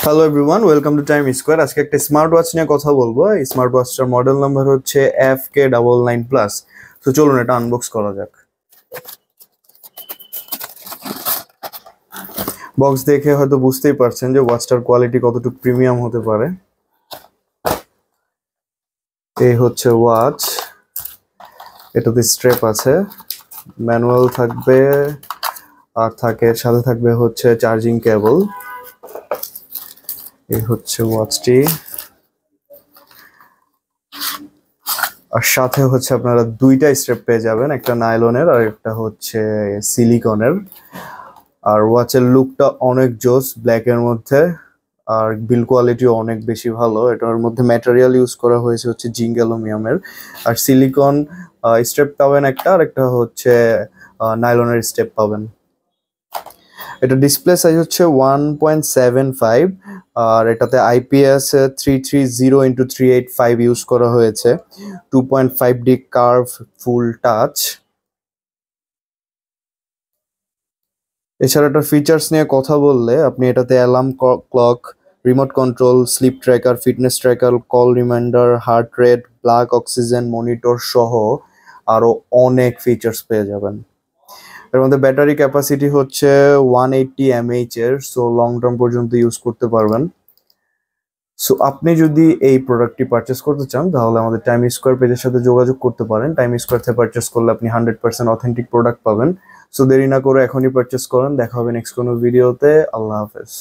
Hello everyone, welcome to time square. আজকে একটা smart watch নিয়ে কথা বলবো। এই স্মার্ট ওয়াচটার মডেল নাম্বার হচ্ছে FK99+। তো চলুন এটা আনবক্স করা যাক। বক্স দেখে হয়তো বুঝতেই পারছেন যে ওয়াচটার কোয়ালিটি কতটুকু প্রিমিয়াম হতে পারে। এই হচ্ছে ওয়াচ, এটাতে স্ট্র্যাপ আছে, ম্যানুয়াল থাকবে, আর সাথে থাকবে হচ্ছে চার্জিং কেবল। এই হচ্ছে ওয়াচটি, আর সাথে হচ্ছে আপনারা দুইটা স্ট্র্যাপ পেয়ে যাবেন, একটা নাইলনের আর একটা হচ্ছে সিলিকনের। আর ওয়াচের লুকটা অনেক জোস, ব্ল্যাকের মধ্যে, আর বিল কোয়ালিটিও অনেক বেশি ভালো। এটার মধ্যে ম্যাটেরিয়াল ইউজ করা হয়েছে হচ্ছে জিঙ্ক অ্যালুমিনিয়ামের, আর সিলিকন স্ট্রেপ পাবেন একটা, আর একটা হচ্ছে নাইলনের স্টেপ পাবেন। এটা ডিসপ্লে সাইজ হচ্ছে 1.75, আর এটাতে IPS 330x385 ইউজ করা হয়েছে, 2.5D কার্ভ ফুল টাচ। এছাড়া এটার ফিচার্স নিয়ে কথা বললে, আপনি এটাতে alarm clock, remote control, sleep tracker, fitness tracker, call reminder, heart rate, blood oxygen monitor সহ আরো অনেক ফিচার্স পেয়ে যাবেন। এর মধ্যে ব্যাটারি ক্যাপাসিটি হচ্ছে 180 mAh এর, সো লং টার্ম পর্যন্ত ইউজ করতে পারবেন। সো আপনি যদি এই প্রোডাক্টটি পারচেস করতে চান তাহলে আমাদের টাইম স্কোয়ার পেজের সাথে যোগাযোগ করতে পারেন। টাইম স্কোয়ার থেকে পারচেস করলে আপনি 100% অথেন্টিক প্রোডাক্ট পাবেন। সো দেরি না করে এখনই পারচেস করেন। দেখা হবে নেক্সট কোনো ভিডিওতে। আল্লাহ হাফেজ।